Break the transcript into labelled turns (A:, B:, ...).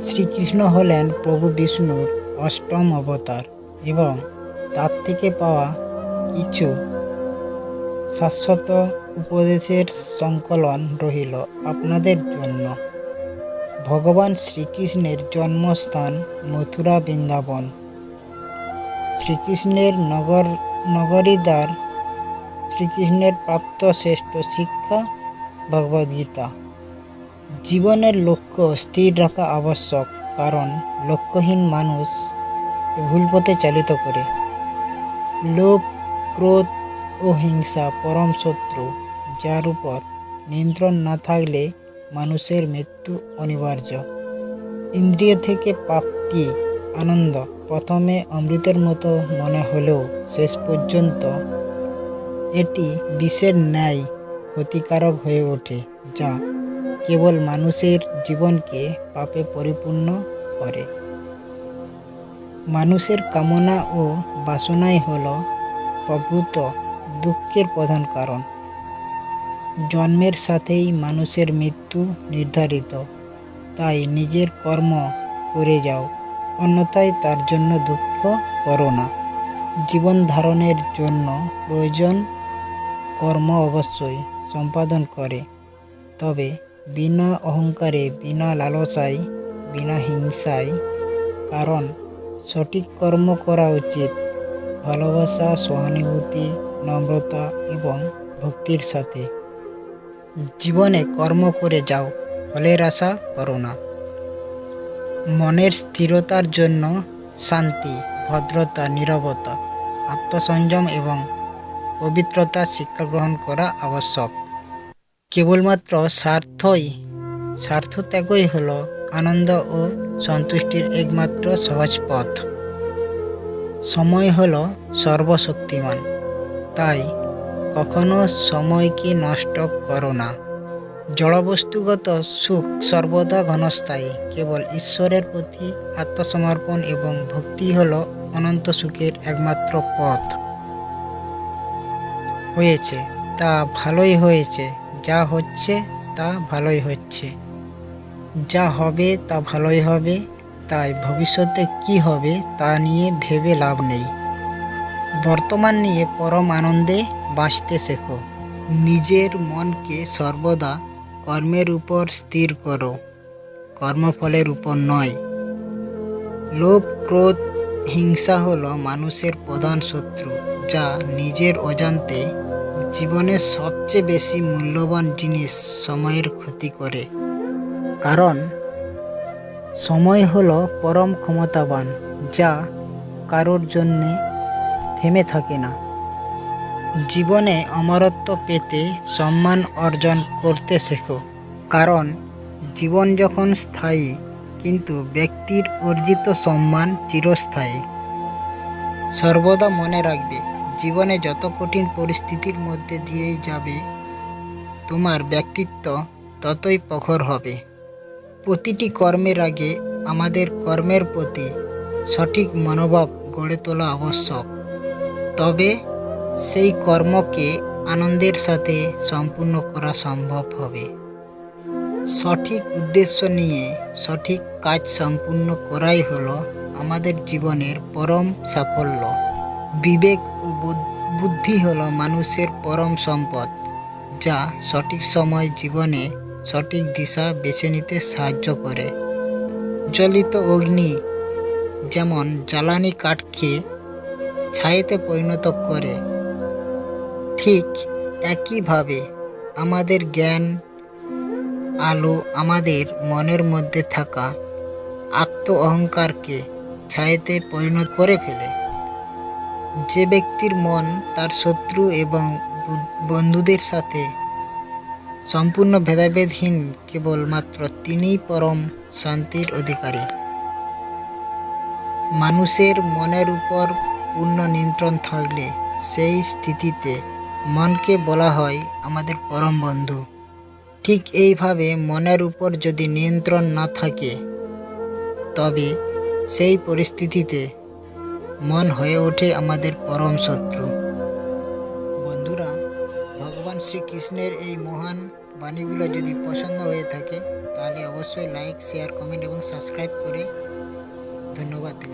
A: শ্রীকৃষ্ণ হলেন প্রভু বিষ্ণুর অষ্টম অবতার এবং তার থেকে পাওয়া কিছু শাশ্বত উপদেশের সংকলন রহিল আপনাদের জন্য। ভগবান শ্রীকৃষ্ণের জন্মস্থান মথুরা বৃন্দাবন। শ্রীকৃষ্ণের নগরীদ্বার। শ্রীকৃষ্ণের প্রাপ্ত শ্রেষ্ঠ শিক্ষা ভগবদ্গীতা। জীবনের লক্ষ্য স্থির রাখা আবশ্যক, কারণ লক্ষ্যহীন মানুষ ভুল পথে চালিত করে। লোভ, ক্রোধ ও হিংসা পরম শত্রু, যার উপর নিয়ন্ত্রণ না থাকলে মানুষের মৃত্যু অনিবার্য। ইন্দ্রিয় থেকে প্রাপ্তি আনন্দ প্রথমে অমৃতের মতো মনে হলেও শেষ পর্যন্ত এটি বিষের ন্যায় ক্ষতিকারক হয়ে ওঠে, যা কেবল মানুষের জীবনকে পাপে পরিপূর্ণ করে। মানুষের কামনা ও বাসনাই হল প্রভূত দুঃখের প্রধান কারণ। জন্মের সাথেই মানুষের মৃত্যু নির্ধারিত, তাই নিজের কর্ম করে যাও, অন্যথায় তার জন্য দুঃখ করো না। জীবন ধারণের জন্য প্রয়োজন কর্ম অবশ্যই সম্পাদন করে, তবে বিনা অহংকারে, বিনা লালসায়, বিনা হিংসায়। কারণ সঠিক কর্ম করা উচিত ভালোবাসা, সহানুভূতি, নম্রতা এবং ভক্তির সাথে। জীবনে কর্ম করে যাও, ফলের আশা করো না। মনের স্থিরতার জন্য শান্তি, ভদ্রতা, নীরবতা, আত্মসংযম এবং পবিত্রতা শিক্ষা গ্রহণ করা আবশ্যক। কেবলমাত্র স্বার্থত্যাগই হল আনন্দ ও সন্তুষ্টির একমাত্র সহজ পথ। সময় হল সর্বশক্তিমান, তাই কখনো সময়কে নষ্ট করো না। জড়বস্তুগত সুখ সর্বদা ক্ষণস্থায়ী, কেবল ঈশ্বরের প্রতি আত্মসমর্পণ এবং ভক্তি হল অনন্ত সুখের একমাত্র পথ। হয়েছে তা ভালোই হয়েছে, যা হচ্ছে তা ভালোই হচ্ছে, যা হবে তা ভালোই হবে, তাই ভবিষ্যতে কি হবে তা নিয়ে ভেবে লাভ নেই। বর্তমান নিয়ে পরম আনন্দে বাঁচতে শেখো। নিজের মনকে সর্বদা কর্মের উপর স্থির করো, কর্মফলের উপর নয়। লোভ, ক্রোধ, হিংসা হল মানুষের প্রধান শত্রু, যা নিজের অজান্তে জীবনের সবচেয়ে বেশি মূল্যবান জিনিস সময়ের ক্ষতি করে। কারণ সময় হল পরম ক্ষমতাবান, যা কারোর জন্যে থেমে থাকে না। জীবনে অমরত্ব পেতে সম্মান অর্জন করতে শেখো, কারণ জীবন যখন স্থায়ী, কিন্তু ব্যক্তির অর্জিত সম্মান চিরস্থায়ী। সর্বদা মনে রাখবে, জীবনে যত কঠিন পরিস্থিতির মধ্যে দিয়েই যাবে, তোমার ব্যক্তিত্ব ততই প্রখর হবে। প্রতিটি কর্মের আগে আমাদের কর্মের প্রতি সঠিক মনোভাব গড়ে তোলা আবশ্যক, তবে সেই কর্মকে আনন্দের সাথে সম্পূর্ণ করা সম্ভব হবে। সঠিক উদ্দেশ্য নিয়ে সঠিক কাজ সম্পূর্ণ করাই হলো আমাদের জীবনের পরম সাফল্য। বিবেক ও বুদ্ধি হলো মানুষের পরম সম্পদ, যা সঠিক সময় জীবনে সঠিক দিশা বেছে নিতে সাহায্য করে। জ্বলিত অগ্নি যেমন জ্বালানি কাঠকে ছাইতে পরিণত করে, ঠিক একইভাবে আমাদের জ্ঞান আলো আমাদের মনের মধ্যে থাকা আত্ম অহংকারকে ছায়াতে পরিণত করে ফেলে। যে ব্যক্তির মন তার শত্রু এবং বন্ধুদের সাথে সম্পূর্ণ ভেদাভেদহীন, কেবলমাত্র তিনিই পরম শান্তির অধিকারী। মানুষের মনের উপর পূর্ণ নিয়ন্ত্রণ থাকলে সেই স্থিতিতে মনকে বলা হয় আমাদের পরম বন্ধু। ঠিক এইভাবে মনের উপর যদি নিয়ন্ত্রণ না থাকে, তবে সেই পরিস্থিতিতে মন হয়ে ওঠে আমাদের পরম শত্রু। বন্ধুরা, ভগবান শ্রীকৃষ্ণের এই মহান বাণীগুলো যদি পছন্দ হয়ে থাকে, তাহলে অবশ্যই লাইক, শেয়ার, কমেন্ট এবং সাবস্ক্রাইব করে ধন্যবাদ দেবেন।